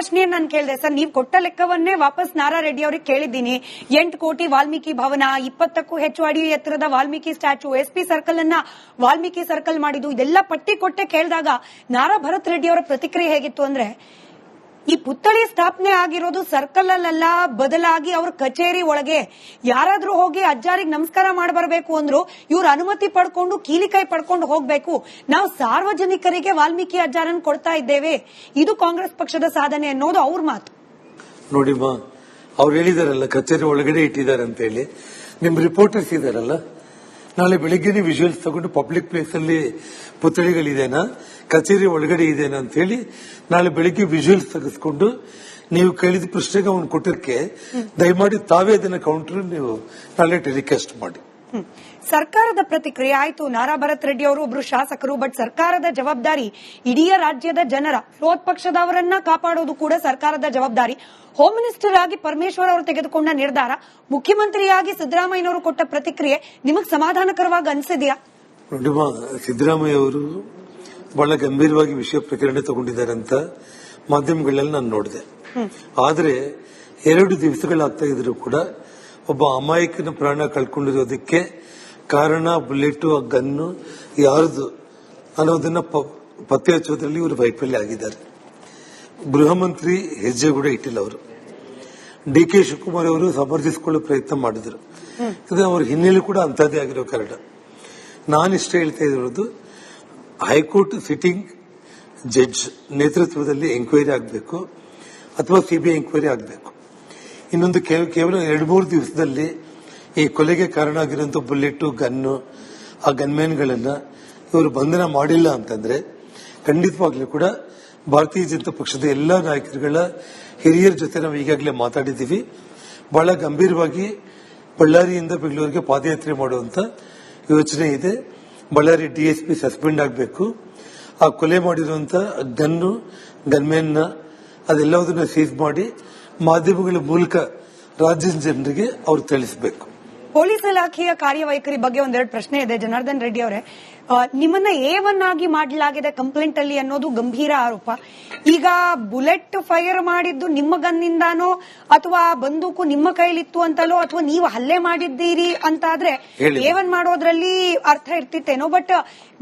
ಪ್ರಶ್ನೆಯನ್ನು ನಾನು ಕೇಳಿದೆ ಸರ್. ನೀವು ಕೊಟ್ಟ ಲೆಕ್ಕವನ್ನೇ ವಾಪಸ್ ನಾರಾ ರೆಡ್ಡಿ ಅವರಿಗೆ ಕೇಳಿದ್ದೀನಿ. 8 ಕೋಟಿ ವಾಲ್ಮೀಕಿ ಭವನ, 20ಕ್ಕೂ ಹೆಚ್ಚು ಅಡಿ ಎತ್ತರದ ವಾಲ್ಮೀಕಿ ಸ್ಟ್ಯಾಚ್ಯೂ, SP ಸರ್ಕಲ್ ಅನ್ನ ವಾಲ್ಮೀಕಿ ಸರ್ಕಲ್ ಮಾಡಿದ್ದು, ಇದೆಲ್ಲ ಪಟ್ಟಿ ಕೊಟ್ಟೆ ಕೇಳಿದಾಗ ನಾರಾ ಭರತ್ ರೆಡ್ಡಿ ಅವರ ಪ್ರತಿಕ್ರಿಯೆ ಹೇಗಿತ್ತು ಅಂದ್ರೆ, ಈ ಪುತ್ಥಳಿ ಸ್ಥಾಪನೆ ಆಗಿರೋದು ಸರ್ಕಲ್ ಅಲ್ಲ, ಬದಲಾಗಿ ಅವ್ರ ಕಚೇರಿ ಒಳಗೆ ಯಾರಾದ್ರೂ ಹೋಗಿ ಅಜ್ಜಾರಿಗೆ ನಮಸ್ಕಾರ ಮಾಡಿ ಬರಬೇಕು ಅಂದ್ರು ಇವ್ರ ಅನುಮತಿ ಪಡ್ಕೊಂಡು ಕೀಲಿಕೈ ಪಡ್ಕೊಂಡು ಹೋಗ್ಬೇಕು. ನಾವು ಸಾರ್ವಜನಿಕರಿಗೆ ವಾಲ್ಮೀಕಿ ಅಜ್ಜಾರನ್ನು ಕೊಡ್ತಾ ಇದ್ದೇವೆ, ಇದು ಕಾಂಗ್ರೆಸ್ ಪಕ್ಷದ ಸಾಧನೆ ಅನ್ನೋದು ಅವ್ರ ಮಾತು. ನೋಡಿಮ್ಮ, ಅವ್ರು ಹೇಳಿದಾರಲ್ಲ ಕಚೇರಿ ಒಳಗಡೆ ಇಟ್ಟಿದ್ದಾರೆ ಅಂತ ಹೇಳಿ. ನಿಮ್ ರಿಪೋರ್ಟರ್ಸ್ ಇದಾರಲ್ಲ, ನಾಳೆ ಬೆಳಿಗ್ಗೆ ವಿಜುವಲ್ಸ್ ತಗೊಂಡು ಪಬ್ಲಿಕ್ ಪ್ಲೇಸ್ ಅಲ್ಲಿ ಪುತ್ಥಳಿಗಳಿದೇನಾ, ಕಚೇರಿ ಒಳಗಡೆ ಇದೇನಾ ಅಂತ ಹೇಳಿ ನಾಳೆ ಬೆಳಿಗ್ಗೆ ವಿಜುವಲ್ಸ್ ತೆಗೆಸ್ಕೊಂಡು ನೀವು ಕೇಳಿದ ಪ್ರಶ್ನೆಗೆ ಅವ್ನು ಕೊಟ್ಟಿರ್ಕೆ ದಯಮಾಡಿ ತಾವೇ ಅದನ್ನ ಕೌಂಟರ್ ನೀವು ನಾಳೆ ಟೆಲಿಕಾಸ್ಟ್ ಮಾಡಿ. ಸರ್ಕಾರದ ಪ್ರತಿಕ್ರಿಯೆ ಆಯ್ತು. ನಾರಾ ಭರತ್ ರೆಡ್ಡಿ ಅವರು ಒಬ್ರು ಶಾಸಕರು, ಬಟ್ ಸರ್ಕಾರದ ಜವಾಬ್ದಾರಿ ಇಡೀ ರಾಜ್ಯದ ಜನರ, ವಿರೋಧ ಪಕ್ಷದವರನ್ನ ಕಾಪಾಡೋದು ಕೂಡ ಸರ್ಕಾರದ ಜವಾಬ್ದಾರಿ. ಹೋಮ್ ಮಿನಿಸ್ಟರ್ ಆಗಿ ಪರಮೇಶ್ವರ್ ಅವರು ತೆಗೆದುಕೊಂಡ ನಿರ್ಧಾರ, ಮುಖ್ಯಮಂತ್ರಿಯಾಗಿ ಸಿದ್ದರಾಮಯ್ಯನವರು ಕೊಟ್ಟ ಪ್ರತಿಕ್ರಿಯೆ ನಿಮಗೆ ಸಮಾಧಾನಕರವಾಗಿ ಅನಿಸಿದೆಯಾ? ನೋಡಿಮ್ಮ, ಸಿದ್ದರಾಮಯ್ಯ ಅವರು ಬಹಳ ಗಂಭೀರವಾಗಿ ವಿಷಯ ಪ್ರಕರಣ ತಗೊಂಡಿದ್ದಾರೆ ಅಂತ ಮಾಧ್ಯಮಗಳಲ್ಲಿ ನಾನು ನೋಡಿದೆ. ಆದ್ರೆ 2 ದಿವಸಗಳಾಗ್ತಾ ಇದ್ರು ಕೂಡ ಒಬ್ಬ ಅಮಾಯಕನ ಪ್ರಾಣ ಕಳ್ಕೊಂಡಿರೋದಕ್ಕೆ ಕಾರಣ ಬುಲೆಟ್, ಆ ಗನ್ನು ಯಾರದು ಅನ್ನೋದನ್ನ ಪತ್ತೆ ಹಚ್ಚೋದ್ರಲ್ಲಿ ಇವರು ವೈಫಲ್ಯ ಆಗಿದ್ದಾರೆ. ಗೃಹ ಮಂತ್ರಿ ಹೆಜ್ಜೆ ಕೂಡ ಇಟ್ಟಿಲ್ಲ ಅವರು. DK ಶಿವಕುಮಾರ್ ಅವರು ಸಮರ್ಥಿಸಿಕೊಳ್ಳೋ ಪ್ರಯತ್ನ ಮಾಡಿದ್ರು. ಇದು ಅವ್ರ ಹಿನ್ನೆಲೆ ಕೂಡ ಅಂತದೇ ಆಗಿರೋ ಕಾರಣ ನಾನಿಷ್ಟ ಹೇಳ್ತಾ ಇರೋದು, ಹೈಕೋರ್ಟ್ ಸಿಟ್ಟಿಂಗ್ ಜಡ್ಜ್ ನೇತೃತ್ವದಲ್ಲಿ ಎಂಕ್ವೈರಿ ಆಗಬೇಕು ಅಥವಾ CBI ಎಂಕ್ವೈರಿ ಆಗಬೇಕು. ಇನ್ನೊಂದು ಕೇವಲ 2-3 ದಿವಸದಲ್ಲಿ ಈ ಕೊಲೆಗೆ ಕಾರಣ ಆಗಿರುವಂತಹ ಬುಲೆಟ್, ಗನ್ನು, ಆ ಗನ್ಮ್ಯಾನ್ಗಳನ್ನ ಇವರು ಬಂಧನ ಮಾಡಿಲ್ಲ ಅಂತಂದ್ರೆ ಖಂಡಿತವಾಗ್ಲೂ ಕೂಡ ಭಾರತೀಯ ಜನತಾ ಪಕ್ಷದ ಎಲ್ಲಾ ನಾಯಕರುಗಳ ಹಿರಿಯರ ಜೊತೆ ನಾವು ಈಗಾಗಲೇ ಮಾತಾಡಿದ್ದೀವಿ. ಬಹಳ ಗಂಭೀರವಾಗಿ ಬಳ್ಳಾರಿಯಿಂದ ಬೆಂಗಳೂರಿಗೆ ಪಾದಯಾತ್ರೆ ಮಾಡುವಂತ ಯೋಚನೆ ಇದೆ. ಬಳ್ಳಾರಿ DSP ಸಸ್ಪೆಂಡ್ ಆಗಬೇಕು. ಆ ಕೊಲೆ ಮಾಡಿರುವಂತಹ ಗನ್ನು, ಗನ್ಮ್ಯಾನ್ ಅದೆಲ್ಲದನ್ನ ಸೀಸ್ ಮಾಡಿ ಮಾಧ್ಯಮಗಳ ಮೂಲಕ ರಾಜ್ಯದ ಜನರಿಗೆ ಅವರು ತಿಳಿಸಬೇಕು. ಪೊಲೀಸ್ ಇಲಾಖೆಯ ಕಾರ್ಯವೈಖರಿ ಬಗ್ಗೆ ಒಂದೆರಡು ಪ್ರಶ್ನೆ ಇದೆ. ಜನಾರ್ದನ್ ರೆಡ್ಡಿ ಅವರೇ, ನಿಮ್ಮನ್ನ A1 ಆಗಿ ಮಾಡಲಾಗಿದೆ ಕಂಪ್ಲೇಂಟ್ ಅಲ್ಲಿ ಅನ್ನೋದು ಗಂಭೀರ ಆರೋಪ. ಈಗ ಬುಲೆಟ್ ಫೈರ್ ಮಾಡಿದ್ದು ನಿಮ್ಮ ಗನ್ನಿಂದಾನೋ ಅಥವಾ ಬಂದೂಕು ನಿಮ್ಮ ಕೈಲಿತ್ತು ಅಂತಲೋ ಅಥವಾ ನೀವು ಹಲ್ಲೆ ಮಾಡಿದ್ದೀರಿ ಅಂತಾದ್ರೆ A1 ಮಾಡೋದ್ರಲ್ಲಿ ಅರ್ಥ ಇರ್ತಿತ್ತೇನೋ. ಬಟ್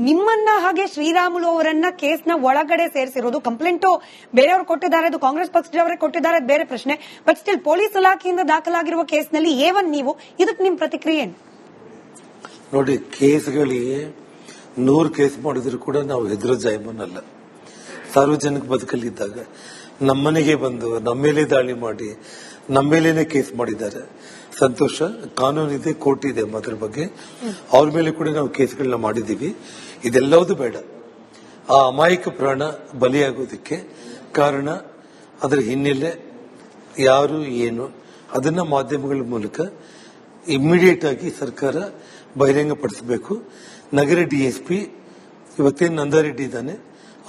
ನಿಮ್ಮನ್ನ ಹಾಗೆ ಶ್ರೀರಾಮುಲು ಅವರನ್ನ ಕೇಸ್ನ ಒಳಗಡೆ ಸೇರಿಸಿರೋದು, ಕಂಪ್ಲೇಂಟು ಬೇರೆಯವರು ಕೊಟ್ಟಿದ್ದಾರೆ, ಅದು ಕಾಂಗ್ರೆಸ್ ಪಕ್ಷದವರೇ ಕೊಟ್ಟಿದ್ದಾರೆ, ಬೇರೆ ಪ್ರಶ್ನೆ. ಬಟ್ ಸ್ಟಿಲ್ ಪೊಲೀಸ್ ಇಲಾಖೆಯಿಂದ ದಾಖಲಾಗಿರುವ ಕೇಸ್ನಲ್ಲಿ A1 ನೀವು, ಇದಕ್ಕೆ ನಿಮ್ ಪ್ರತಿಕ್ರಿಯೆ ಏನು? ನೋಡಿ, ಕೇಸ್ಗಳಿಗೆ 100 ಕೇಸ್ ಮಾಡಿದ್ರು ಕೂಡ ನಾವು ಹೆದರೋ ಜಾಯಮನಲ್ಲ. ಸಾರ್ವಜನಿಕ ಬದುಕಲ್ಲಿದ್ದಾಗ ನಮ್ಮನೆಗೆ ಬಂದು ನಮ್ಮ ಮೇಲೆ ದಾಳಿ ಮಾಡಿ ನಮ್ಮ ಮೇಲೇನೆ ಕೇಸ್ ಮಾಡಿದ್ದಾರೆ, ಸಂತೋಷ. ಕಾನೂನಿದೆ, ಕೋರ್ಟ್ ಇದೆ, ಅದ್ರ ಬಗ್ಗೆ ಅವ್ರ ಮೇಲೆ ಕೂಡ ನಾವು ಕೇಸ್ಗಳನ್ನ ಮಾಡಿದೀವಿ. ಇದೆಲ್ಲವೂ ಬೇಡ. ಆ ಅಮಾಯಕ ಪ್ರಾಣ ಬಲಿಯಾಗೋದಕ್ಕೆ ಕಾರಣ, ಅದರ ಹಿನ್ನೆಲೆ ಯಾರು ಏನು ಅದನ್ನ ಮಾಧ್ಯಮಗಳ ಮೂಲಕ ಇಮ್ಮಿಡಿಯೇಟ್ ಆಗಿ ಸರ್ಕಾರ ಬಹಿರಂಗಪಡಿಸಬೇಕು. ನಗರ DSP ಇವತ್ತೇನು ನಂದಾರೆಡ್ಡಿ ಇದ್ದಾನೆ,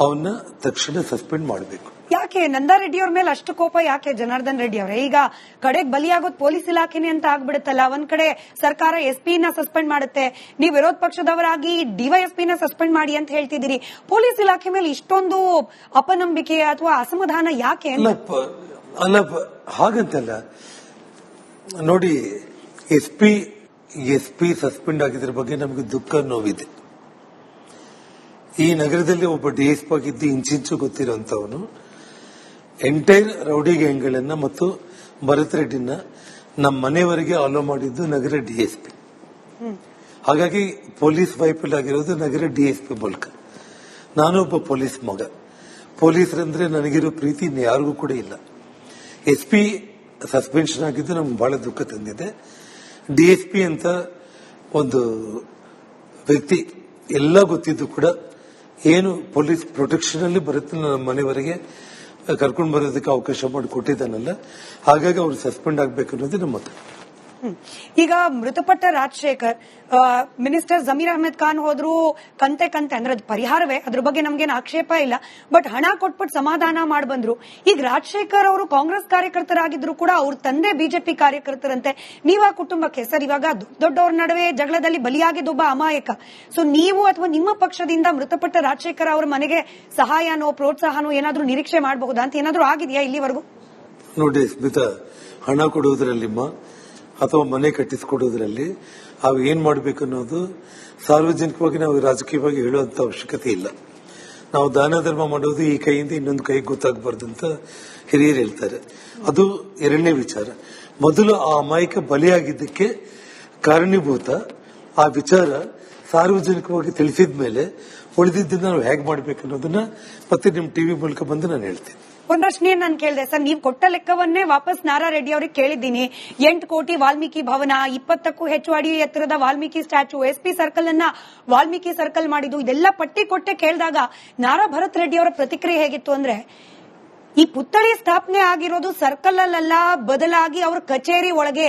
ಅವನ್ನ ತಕ್ಷಣ ಸಸ್ಪೆಂಡ್ ಮಾಡಬೇಕು. ಯಾಕೆ ನಂದಾರೆಡ್ಡಿ ಅವ್ರ ಮೇಲೆ ಅಷ್ಟು ಕೋಪ ಯಾಕೆ ಜನಾರ್ದನ್ ರೆಡ್ಡಿ ಅವರೇ? ಈಗ ಕಡೆಗೆ ಬಲಿಯಾಗೋದು ಪೊಲೀಸ್ ಇಲಾಖೆನೆ ಅಂತ ಆಗ್ಬಿಡುತ್ತಲ್ಲ. ಒಂದ್ ಕಡೆ ಸರ್ಕಾರ SP ನ ಸಸ್ಪೆಂಡ್ ಮಾಡುತ್ತೆ, ನೀವು ವಿರೋಧ ಪಕ್ಷದವರಾಗಿ DYSP ನ ಸಸ್ಪೆಂಡ್ ಮಾಡಿ ಅಂತ ಹೇಳ್ತಿದ್ದೀರಿ. ಪೊಲೀಸ್ ಇಲಾಖೆ ಮೇಲೆ ಇಷ್ಟೊಂದು ಅಪನಂಬಿಕೆ ಅಥವಾ ಅಸಮಾಧಾನ ಯಾಕೆ? ಅಲ್ಲ, ಹಾಗಂತಲ್ಲ. ನೋಡಿ, SP ಸಸ್ಪೆಂಡ್ ಆಗಿದ್ರ ಬಗ್ಗೆ ನಮಗೆ ದುಃಖ, ನೋವಿದೆ. ಈ ನಗರದಲ್ಲಿ ಒಬ್ಬ DSP ಆಗಿದ್ದು ಇಂಚಿಂಚು ಗೊತ್ತಿರುವಂತವನು ಎಂಟೈರ್ ರೌಡಿ ಗ್ಯಾಂಗ್ಗಳನ್ನ ಮತ್ತು ಭರತ್ ರೆಡ್ಡಿನ ನಮ್ಮ ಮನೆಯವರೆಗೆ ಆಲೋ ಮಾಡಿದ್ದು ನಗರ DSP. ಹಾಗಾಗಿ ಪೊಲೀಸ್ ವೈಫಲ್ಯ ಆಗಿರೋದು ನಗರ DSP ಮೂಲಕ. ನಾನು ಒಬ್ಬ ಪೊಲೀಸ್ ಮಗ. ಪೊಲೀಸರಂದ್ರೆ ನನಗಿರೋ ಪ್ರೀತಿ ಯಾರಿಗೂ ಕೂಡ ಇಲ್ಲ. SP ಸಸ್ಪೆನ್ಷನ್ ಆಗಿದ್ದು ನಮ್ಗೆ ಬಹಳ ದುಃಖ ತಂದಿದೆ. DSP ಅಂತ ಒಂದು ವ್ಯಕ್ತಿ ಎಲ್ಲ ಗೊತ್ತಿದ್ದು ಕೂಡ ಏನು ಪೊಲೀಸ್ ಪ್ರೊಟೆಕ್ಷನ್ ಅಲ್ಲಿ ಬರುತ್ತೆ, ನಮ್ಮ ಮನೆಯವರೆಗೆ ಕರ್ಕೊಂಡು ಬರೋದಕ್ಕೆ ಅವಕಾಶ ಮಾಡಿ ಕೊಟ್ಟಿದ್ದಾನಲ್ಲ, ಹಾಗಾಗಿ ಅವ್ರು ಸಸ್ಪೆಂಡ್ ಆಗಬೇಕು ಅನ್ನೋದು ನಮ್ಮ ಮತ. ಈಗ ಮೃತಪಟ್ಟ ರಾಜಶೇಖರ್ ಮಿನಿಸ್ಟರ್ ಜಮೀರ್ ಅಹಮದ್ ಖಾನ್ ಹೋದ್ರು ಕಂತೆ ಅಂದ್ರೆ ಅದು ಪರಿಹಾರವೇ, ಅದ್ರ ಬಗ್ಗೆ ನಮ್ಗೇನು ಆಕ್ಷೇಪ ಇಲ್ಲ. ಬಟ್ ಹಣ ಕೊಟ್ಬಿಟ್ಟು ಸಮಾಧಾನ ಮಾಡಿ ಬಂದ್ರು. ಈಗ ರಾಜಶೇಖರ್ ಅವರು ಕಾಂಗ್ರೆಸ್ ಕಾರ್ಯಕರ್ತರಾಗಿದ್ರು ಕೂಡ ಅವ್ರ ತಂದೆ ಬಿಜೆಪಿ ಕಾರ್ಯಕರ್ತರಂತೆ. ನೀವ್ ಆ ಕುಟುಂಬಕ್ಕೆ ಸರ್ ಇವಾಗ ದೊಡ್ಡವ್ರ ನಡುವೆ ಜಗಳದಲ್ಲಿ ಬಲಿಯಾಗಿದ್ದೊಬ್ಬ ಅಮಾಯಕ. ಸೊ ನೀವು ಅಥವಾ ನಿಮ್ಮ ಪಕ್ಷದಿಂದ ಮೃತಪಟ್ಟ ರಾಜಶೇಖರ್ ಅವರ ಮನೆಗೆ ಸಹಾಯನೋ ಪ್ರೋತ್ಸಾಹನೋ ಏನಾದ್ರೂ ನಿರೀಕ್ಷೆ ಮಾಡಬಹುದಾ ಅಂತ ಏನಾದ್ರೂ ಆಗಿದೆಯಾ ಇಲ್ಲಿವರೆಗೂ? ನೋಡಿ ಸ್ಮಿತಾ, ಹಣ ಕೊಡುವುದರಲ್ಲಿ ಅಥವಾ ಮನೆ ಕಟ್ಟಿಸಿಕೊಡೋದ್ರಲ್ಲಿ ಅವು ಏನ್ ಮಾಡಬೇಕು ಅನ್ನೋದು ಸಾರ್ವಜನಿಕವಾಗಿ ನಾವು ರಾಜಕೀಯವಾಗಿ ಹೇಳುವಂತ ಅವಶ್ಯಕತೆ ಇಲ್ಲ. ನಾವು ದಾನ ಧರ್ಮ ಮಾಡೋದು ಈ ಕೈಯಿಂದ ಇನ್ನೊಂದು ಕೈಗೆ ಗೊತ್ತಾಗಬಾರ್ದು ಅಂತ ಹಿರಿಯರು ಹೇಳ್ತಾರೆ. ಅದು ಎರಡನೇ ವಿಚಾರ. ಮೊದಲು ಆ ಅಮಾಯಕ ಬಲಿಯಾಗಿದ್ದಕ್ಕೆ ಕಾರಣೀಭೂತ ಆ ವಿಚಾರ ಸಾರ್ವಜನಿಕವಾಗಿ ತಿಳಿಸಿದ ಮೇಲೆ ಉಳಿದಿದ್ದನ್ನ ನಾವು ಹೇಗೆ ಮಾಡಬೇಕು ಅನ್ನೋದನ್ನ ಮತ್ತೆ ನಿಮ್ ಟಿವಿ ಮೂಲಕ ಬಂದು ನಾನು ಹೇಳ್ತೀನಿ. ಒಂದ್ ಪ್ರಶ್ನೆ ನಾನು ಕೇಳಿದೆ ಸರ್, ನೀವು ಕೊಟ್ಟ ಲೆಕ್ಕವನ್ನೇ ವಾಪಸ್ ನಾರಾ ರೆಡ್ಡಿ ಅವರಿಗೆ ಕೇಳಿದ್ದೀನಿ. 8 ಕೋಟಿ ವಾಲ್ಮೀಕಿ ಭವನ, 20ಕ್ಕೂ ಹೆಚ್ಚು ಅಡಿ ಎತ್ತರದ ವಾಲ್ಮೀಕಿ ಸ್ಟ್ಯಾಚ್ಯೂ, SP ಸರ್ಕಲ್ ಅನ್ನ ವಾಲ್ಮೀಕಿ ಸರ್ಕಲ್ ಮಾಡಿದ್ದು, ಇದೆಲ್ಲ ಪಟ್ಟಿ ಕೊಟ್ಟೆ ಕೇಳಿದಾಗ ನಾರಾ ಭರತ್ ರೆಡ್ಡಿ ಅವರ ಪ್ರತಿಕ್ರಿಯೆ ಹೇಗಿತ್ತು ಅಂದ್ರೆ, ಈ ಪುತ್ಥಳಿ ಸ್ಥಾಪನೆ ಆಗಿರೋದು ಸರ್ಕಲ್ ಅಲ್ಲ, ಬದಲಾಗಿ ಅವ್ರ ಕಚೇರಿ ಒಳಗೆ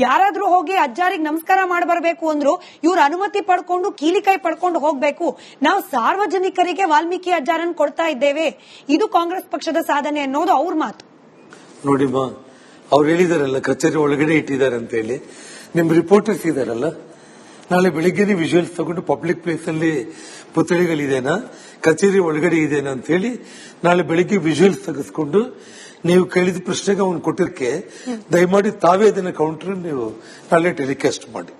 ಯಾರಾದ್ರೂ ಹೋಗಿ ಅಜ್ಜಾರಿಗೆ ನಮಸ್ಕಾರ ಮಾಡಬರ್ಬೇಕು ಅಂದ್ರು ಇವ್ರ ಅನುಮತಿ ಪಡ್ಕೊಂಡು ಕೀಲಿಕೈ ಪಡ್ಕೊಂಡು ಹೋಗ್ಬೇಕು. ನಾವು ಸಾರ್ವಜನಿಕರಿಗೆ ವಾಲ್ಮೀಕಿ ಅಜ್ಜಾರನ್ನು ಕೊಡ್ತಾ ಇದ್ದೇವೆ, ಇದು ಕಾಂಗ್ರೆಸ್ ಪಕ್ಷದ ಸಾಧನೆ ಅನ್ನೋದು ಅವ್ರ ಮಾತು. ನೋಡಿಮ್ಮ, ಅವ್ರು ಹೇಳಿದಾರಲ್ಲ ಕಚೇರಿ ಒಳಗಡೆ ಇಟ್ಟಿದ್ದಾರೆ ಅಂತ ಹೇಳಿ. ನಿಮ್ ರಿಪೋರ್ಟರ್ಸ್ ಇದಾರಲ್ಲ, ನಾಳೆ ಬೆಳಿಗ್ಗೆ ವಿಜುವಲ್ಸ್ ತಗೊಂಡು ಪಬ್ಲಿಕ್ ಪ್ಲೇಸ್ ಅಲ್ಲಿ ಪುತ್ಥಳಿಗಳಿದೇನಾ, ಕಚೇರಿ ಒಳಗಡೆ ಇದೆನಾ ಅಂತ ಹೇಳಿ ನಾಳೆ ಬೆಳಿಗ್ಗೆ ವಿಜುವಲ್ಸ್ ತೆಗೆಸ್ಕೊಂಡು ನೀವು ಕೇಳಿದ ಪ್ರಶ್ನೆಗೆ ಅವನು ಕೊಟ್ಟಿರ್ಕೆ ದಯಮಾಡಿ ತಾವೇ ಅದನ್ನ ಕೌಂಟರ್ ನೀವು ನಾಳೆ ಟೆಲಿಕಾಸ್ಟ್ ಮಾಡಿ.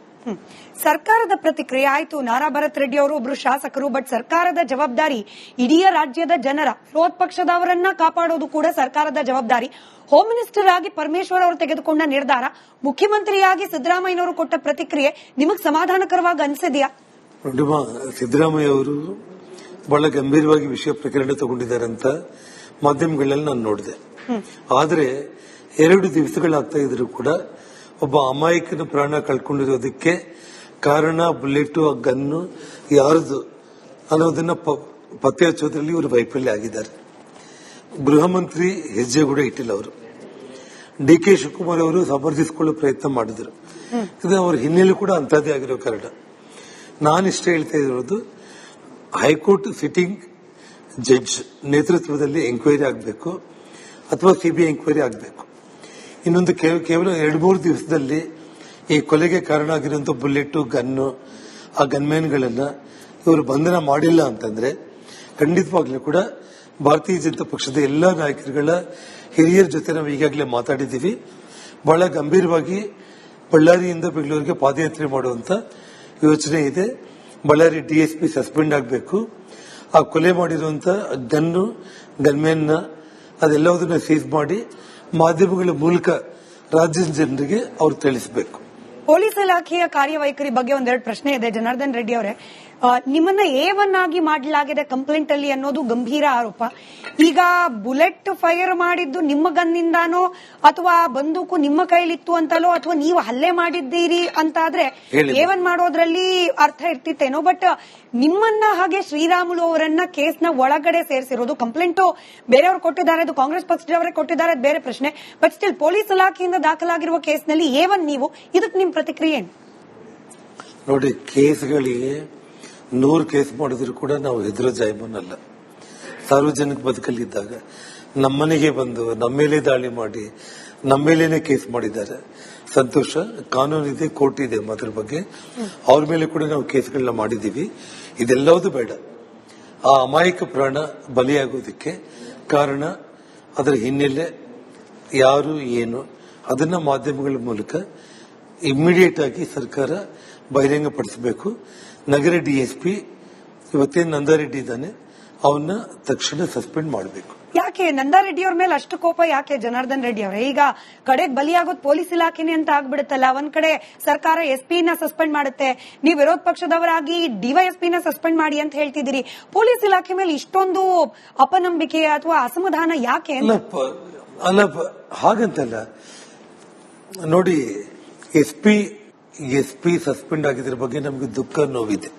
ಸರ್ಕಾರದ ಪ್ರತಿಕ್ರಿಯೆ ಆಯ್ತು. ನಾರಾ ಭರತ್ ರೆಡ್ಡಿ ಅವರು ಒಬ್ರು ಶಾಸಕರು, ಬಟ್ ಸರ್ಕಾರದ ಜವಾಬ್ದಾರಿ ಇಡೀ ರಾಜ್ಯದ ಜನರ ವಿರೋಧ ಪಕ್ಷದವರನ್ನ ಕಾಪಾಡೋದು ಕೂಡ ಸರ್ಕಾರದ ಜವಾಬ್ದಾರಿ. ಹೋಮ್ ಮಿನಿಸ್ಟರ್ ಆಗಿ ಪರಮೇಶ್ವರ್ ಅವರು ತೆಗೆದುಕೊಂಡ ನಿರ್ಧಾರ, ಮುಖ್ಯಮಂತ್ರಿಯಾಗಿ ಸಿದ್ದರಾಮಯ್ಯನವರು ಕೊಟ್ಟ ಪ್ರತಿಕ್ರಿಯೆ ನಿಮಗೆ ಸಮಾಧಾನಕರವಾಗಿ ಅನಿಸಿದೆಯಾ? ನೋಡಿಮ್ಮ, ಸಿದ್ದರಾಮಯ್ಯ ಅವರು ಬಹಳ ಗಂಭೀರವಾಗಿ ವಿಷಯ ಪ್ರಕರಣ ತಗೊಂಡಿದ್ದಾರೆ ಅಂತ ಮಾಧ್ಯಮಗಳಲ್ಲಿ ನಾನು ನೋಡಿದೆ. ಆದ್ರೆ 2 ದಿವಸಗಳಾಗ್ತಾ ಇದ್ರು ಕೂಡ ಒಬ್ಬ ಅಮಾಯಕನ ಪ್ರಾಣ ಕಳ್ಕೊಂಡಿರೋದಕ್ಕೆ ಕಾರಣ ಬುಲೆಟ್, ಆ ಗನ್ನು ಯಾರದು ಅನ್ನೋದನ್ನ ಪತ್ತೆ ಹಚ್ಚೋದ್ರಲ್ಲಿ ಇವರು ವೈಫಲ್ಯ ಆಗಿದ್ದಾರೆ. ಗೃಹ ಮಂತ್ರಿ ಹೆಜ್ಜೆ ಕೂಡ ಇಟ್ಟಿಲ್ಲ ಅವರು. DK ಶಿವಕುಮಾರ್ ಅವರು ಸಮರ್ಥಿಸಿಕೊಳ್ಳೋ ಪ್ರಯತ್ನ ಮಾಡಿದ್ರು. ಇದು ಅವರ ಹಿನ್ನೆಲೆ ಕೂಡ ಅಂತದೇ ಆಗಿರೋ ಕಾರಣ ನಾನಿಷ್ಟ ಹೇಳ್ತಾ ಇರೋದು, ಹೈಕೋರ್ಟ್ ಸಿಟ್ಟಿಂಗ್ ಜಡ್ಜ್ ನೇತೃತ್ವದಲ್ಲಿ ಎಂಕ್ವೈರಿ ಆಗಬೇಕು ಅಥವಾ CBI ಎಂಕ್ವೈರಿ ಆಗಬೇಕು. ಇನ್ನೊಂದು ಕೇವಲ 2-3 ದಿವಸದಲ್ಲಿ ಈ ಕೊಲೆಗೆ ಕಾರಣ ಆಗಿರುವಂತಹ ಬುಲೆಟ್, ಗನ್ನು, ಆ ಗನ್ಮ್ಯಾನ್ಗಳನ್ನ ಇವರು ಬಂಧನ ಮಾಡಿಲ್ಲ ಅಂತಂದ್ರೆ ಖಂಡಿತವಾಗ್ಲೂ ಕೂಡ ಭಾರತೀಯ ಜನತಾ ಪಕ್ಷದ ಎಲ್ಲಾ ನಾಯಕರುಗಳ ಹಿರಿಯರ ಜೊತೆ ನಾವು ಈಗಾಗಲೇ ಮಾತಾಡಿದ್ದೀವಿ. ಬಹಳ ಗಂಭೀರವಾಗಿ ಬಳ್ಳಾರಿಯಿಂದ ಬೆಂಗಳೂರಿಗೆ ಪಾದಯಾತ್ರೆ ಮಾಡುವಂತ ಯೋಚನೆ ಇದೆ. ಬಳ್ಳಾರಿ DSP ಸಸ್ಪೆಂಡ್ ಆಗಬೇಕು. ಆ ಕೊಲೆ ಮಾಡಿರುವಂತ ಗನ್ನು, ಗನ್ಮ್ಯಾನ್ ಅದೆಲ್ಲದನ್ನ ಸೀಸ್ ಮಾಡಿ ಮಾಧ್ಯಮಗಳ ಮೂಲಕ ರಾಜ್ಯದ ಜನರಿಗೆ ಅವ್ರು ತಿಳಿಸಬೇಕು. ಪೊಲೀಸ್ ಇಲಾಖೆಯ ಕಾರ್ಯವೈಖರಿ ಬಗ್ಗೆ ಒಂದೆರಡು ಪ್ರಶ್ನೆ ಇದೆ. ಜನಾರ್ದನ್ ರೆಡ್ಡಿ ಅವರೇ, ನಿಮ್ಮನ್ನ A1 ಆಗಿ ಮಾಡಲಾಗಿದೆ ಕಂಪ್ಲೇಂಟ್ ಅಲ್ಲಿ ಅನ್ನೋದು ಗಂಭೀರ ಆರೋಪ. ಈಗ ಬುಲೆಟ್ ಫೈರ್ ಮಾಡಿದ್ದು ನಿಮ್ಮ ಗನ್ನಿಂದಾನೋ ಅಥವಾ ಬಂದೂಕು ನಿಮ್ಮ ಕೈಲಿತ್ತು ಅಂತಲೋ ಅಥವಾ ನೀವು ಹಲ್ಲೆ ಮಾಡಿದ್ದೀರಿ ಅಂತಾದ್ರೆ A1 ಮಾಡೋದ್ರಲ್ಲಿ ಅರ್ಥ ಇರ್ತಿತ್ತೇನೋ. ಬಟ್ ನಿಮ್ಮನ್ನ ಹಾಗೆ ಶ್ರೀರಾಮುಲು ಅವರನ್ನ ಕೇಸ್ನ ಒಳಗಡೆ ಸೇರಿಸಿರೋದು, ಕಂಪ್ಲೇಂಟ್ ಬೇರೆಯವರು ಕೊಟ್ಟಿದ್ದಾರೆ, ಅದು ಕಾಂಗ್ರೆಸ್ ಪಕ್ಷದವರೇ ಕೊಟ್ಟಿದ್ದಾರೆ, ಬೇರೆ ಪ್ರಶ್ನೆ. ಬಟ್ ಸ್ಟಿಲ್ ಪೊಲೀಸ್ ಇಲಾಖೆಯಿಂದ ದಾಖಲಾಗಿರುವ ಕೇಸ್ನಲ್ಲಿ A1 ನೀವು, ಇದಕ್ಕೆ ನಿಮ್ ಪ್ರತಿಕ್ರಿಯೆ ಏನು? ನೋಡಿ, ಕೇಸ್ಗಳಿಗೆ 100 ಕೇಸ್ ಮಾಡಿದ್ರು ಕೂಡ ನಾವು ಹೆದರೋ ಜಾಯಮನಲ್ಲ. ಸಾರ್ವಜನಿಕ ಬದುಕಲ್ಲಿದ್ದಾಗ ನಮ್ಮನೆಗೆ ಬಂದು ನಮ್ಮ ಮೇಲೆ ದಾಳಿ ಮಾಡಿ ನಮ್ಮ ಮೇಲೇನೆ ಕೇಸ್ ಮಾಡಿದ್ದಾರೆ, ಸಂತೋಷ. ಕಾನೂನಿದೆ, ಕೋರ್ಟ್ ಇದೆ, ಅದ್ರ ಬಗ್ಗೆ ಅವ್ರ ಮೇಲೆ ಕೂಡ ನಾವು ಕೇಸ್ಗಳನ್ನ ಮಾಡಿದೀವಿ. ಇದೆಲ್ಲವೂ ಬೇಡ. ಆ ಅಮಾಯಕ ಪ್ರಾಣ ಬಲಿಯಾಗೋದಕ್ಕೆ ಕಾರಣ, ಅದರ ಹಿನ್ನೆಲೆ ಯಾರು ಏನು ಅದನ್ನ ಮಾಧ್ಯಮಗಳ ಮೂಲಕ ಇಮ್ಮಿಡಿಯೇಟ್ ಆಗಿ ಸರ್ಕಾರ ಬಹಿರಂಗಪಡಿಸಬೇಕು. ನಗರ DSP ಇವತ್ತೇನು ನಂದಾರೆಡ್ಡಿ ಇದ್ದಾನೆ, ಅವನ್ನ ತಕ್ಷಣ ಸಸ್ಪೆಂಡ್ ಮಾಡಬೇಕು. ಯಾಕೆ ನಂದಾರೆಡ್ಡಿ ಅವ್ರ ಮೇಲೆ ಅಷ್ಟು ಕೋಪ ಯಾಕೆ ಜನಾರ್ದನ್ ರೆಡ್ಡಿ ಅವರೇ? ಈಗ ಕಡೆಗೆ ಬಲಿಯಾಗೋದು ಪೊಲೀಸ್ ಇಲಾಖೆನೇ ಅಂತ ಆಗ್ಬಿಡುತ್ತಲ್ಲ. ಒಂದ್ ಕಡೆ ಸರ್ಕಾರ SP ನ ಸಸ್ಪೆಂಡ್ ಮಾಡುತ್ತೆ, ನೀವು ವಿರೋಧ ಪಕ್ಷದವರಾಗಿ DYSP ನ ಸಸ್ಪೆಂಡ್ ಮಾಡಿ ಅಂತ ಹೇಳ್ತಿದ್ದೀರಿ. ಪೊಲೀಸ್ ಇಲಾಖೆ ಮೇಲೆ ಇಷ್ಟೊಂದು ಅಪನಂಬಿಕೆ ಅಥವಾ ಅಸಮಾಧಾನ ಯಾಕೆ? ಅಲ್ಲ, ಹಾಗಂತಲ್ಲ. ನೋಡಿ, SP ಸಸ್ಪೆಂಡ್ ಆಗಿದ್ರ ಬಗ್ಗೆ ನಮಗೆ ದುಃಖ, ನೋವಿದೆ.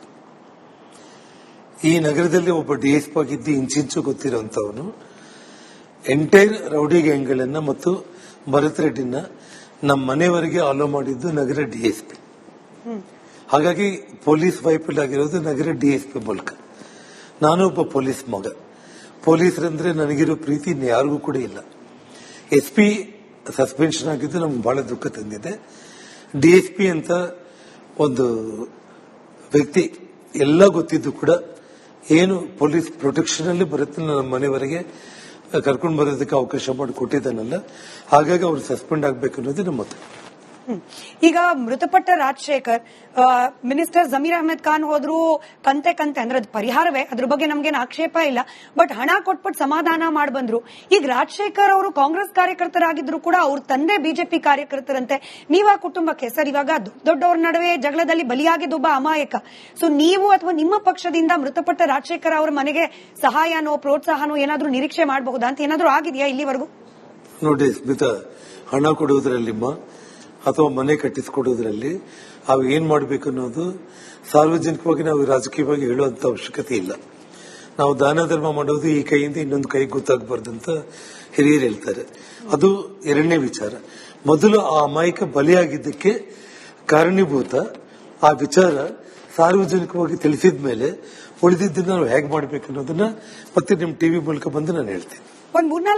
ಈ ನಗರದಲ್ಲಿ ಒಬ್ಬ DSP ಆಗಿದ್ದು ಇಂಚಿಂಚು ಗೊತ್ತಿರುವಂತವನು ಎಂಟೈರ್ ರೌಡಿ ಗ್ಯಾಂಗ್ಗಳನ್ನ ಮತ್ತು ಭರತ್ ರೆಡ್ಡಿನ ನಮ್ಮ ಮನೆಯವರೆಗೆ ಆಲೋ ಮಾಡಿದ್ದು ನಗರ ಡಿಎಸ್ಪಿ. ಹಾಗಾಗಿ ಪೊಲೀಸ್ ವೈಫಲ್ಯ ಆಗಿರೋದು ನಗರ ಡಿಎಸ್ಪಿ ಮೂಲಕ. ನಾನು ಒಬ್ಬ ಪೊಲೀಸ್ ಮಗ. ಪೊಲೀಸರಂದ್ರೆ ನನಗಿರೋ ಪ್ರೀತಿ ಯಾರಿಗೂ ಕೂಡ ಇಲ್ಲ. SP ಸಸ್ಪೆನ್ಷನ್ ಆಗಿದ್ದು ನಮ್ಗೆ ಬಹಳ ದುಃಖ ತಂದಿದೆ. ಡಿಎಸ್ಪಿ ಅಂತ ಒಂದು ವ್ಯಕ್ತಿ ಎಲ್ಲ ಗೊತ್ತಿದ್ದು ಕೂಡ ಏನು ಪೊಲೀಸ್ ಪ್ರೊಟೆಕ್ಷನ್ ಅಲ್ಲಿ ಬರುತ್ತೆ ನಮ್ಮ ಮನೆಯವರೆಗೆ ಕರ್ಕೊಂಡು ಬರೋದಕ್ಕೆ ಅವಕಾಶ ಮಾಡಿ ಕೊಟ್ಟಿದ್ದಾನಲ್ಲ, ಹಾಗಾಗಿ ಅವ್ರು ಸಸ್ಪೆಂಡ್ ಆಗ್ಬೇಕು ಅನ್ನೋದು ನಮ್ಮ ಮತ. ಈಗ ಮೃತಪಟ್ಟ ರಾಜಶೇಖರ್ ಮಿನಿಸ್ಟರ್ ಜಮೀರ್ ಅಹ್ಮದ್ ಖಾನ್ ಹೋದ್ರು ಕಂತೆ ಅಂದ್ರೆ ಅದು ಪರಿಹಾರವೇ, ಅದ್ರ ಬಗ್ಗೆ ನಮ್ಗೇನು ಆಕ್ಷೇಪ ಇಲ್ಲ. ಬಟ್ ಹಣ ಕೊಟ್ಬಿಟ್ಟು ಸಮಾಧಾನ ಮಾಡಿ ಬಂದ್ರು. ಈಗ ರಾಜಶೇಖರ್ ಅವರು ಕಾಂಗ್ರೆಸ್ ಕಾರ್ಯಕರ್ತರಾಗಿದ್ರು ಕೂಡ ಅವ್ರ ತಂದೆ ಬಿಜೆಪಿ ಕಾರ್ಯಕರ್ತರಂತೆ. ನೀವ ಕುಟುಂಬಕ್ಕೆ ಸರ್ ಇವಾಗ ದೊಡ್ಡವ್ರ ನಡುವೆ ಜಗಳದಲ್ಲಿ ಬಲಿಯಾಗಿದ್ದೊಬ್ಬ ಅಮಾಯಕ. ಸೊ ನೀವು ಅಥವಾ ನಿಮ್ಮ ಪಕ್ಷದಿಂದ ಮೃತಪಟ್ಟ ರಾಜಶೇಖರ್ ಅವರ ಮನೆಗೆ ಸಹಾಯನೋ ಪ್ರೋತ್ಸಾಹನೋ ಏನಾದ್ರೂ ನಿರೀಕ್ಷೆ ಮಾಡಬಹುದಾ ಅಂತ ಏನಾದ್ರೂ ಆಗಿದೆಯಾ ಇಲ್ಲಿವರೆಗೂ? ನೋಡಿ ಸ್ಮಿತಾ, ಹಣ ಕೊಡುವುದರಲ್ಲಿ ಅಥವಾ ಮನೆ ಕಟ್ಟಿಸಿಕೊಡೋದ್ರಲ್ಲಿ ಅವು ಏನ್ ಮಾಡಬೇಕು ಅನ್ನೋದು ಸಾರ್ವಜನಿಕವಾಗಿ ನಾವು ರಾಜಕೀಯವಾಗಿ ಹೇಳುವಂತ ಅವಶ್ಯಕತೆ ಇಲ್ಲ. ನಾವು ದಾನ ಧರ್ಮ ಮಾಡೋದು ಈ ಕೈಯಿಂದ ಇನ್ನೊಂದು ಕೈ ಗೊತ್ತಾಗಬಾರ್ದಂತ ಹಿರಿಯರು ಹೇಳ್ತಾರೆ. ಅದು ಎರಡನೇ ವಿಚಾರ. ಮೊದಲು ಆ ಅಮಾಯಕ ಬಲಿಯಾಗಿದ್ದಕ್ಕೆ ಕಾರಣೀಭೂತ ಆ ವಿಚಾರ ಸಾರ್ವಜನಿಕವಾಗಿ ತಿಳಿಸಿದ ಮೇಲೆ ಉಳಿದಿದ್ದನ್ನ ನಾವು ಹೇಗೆ ಮಾಡಬೇಕು ಅನ್ನೋದನ್ನ ಮತ್ತೆ ನಿಮ್ ಟಿವಿ ಮೂಲಕ ಬಂದು ನಾನು ಹೇಳ್ತೀನಿ. ಒಂದ್ 3-4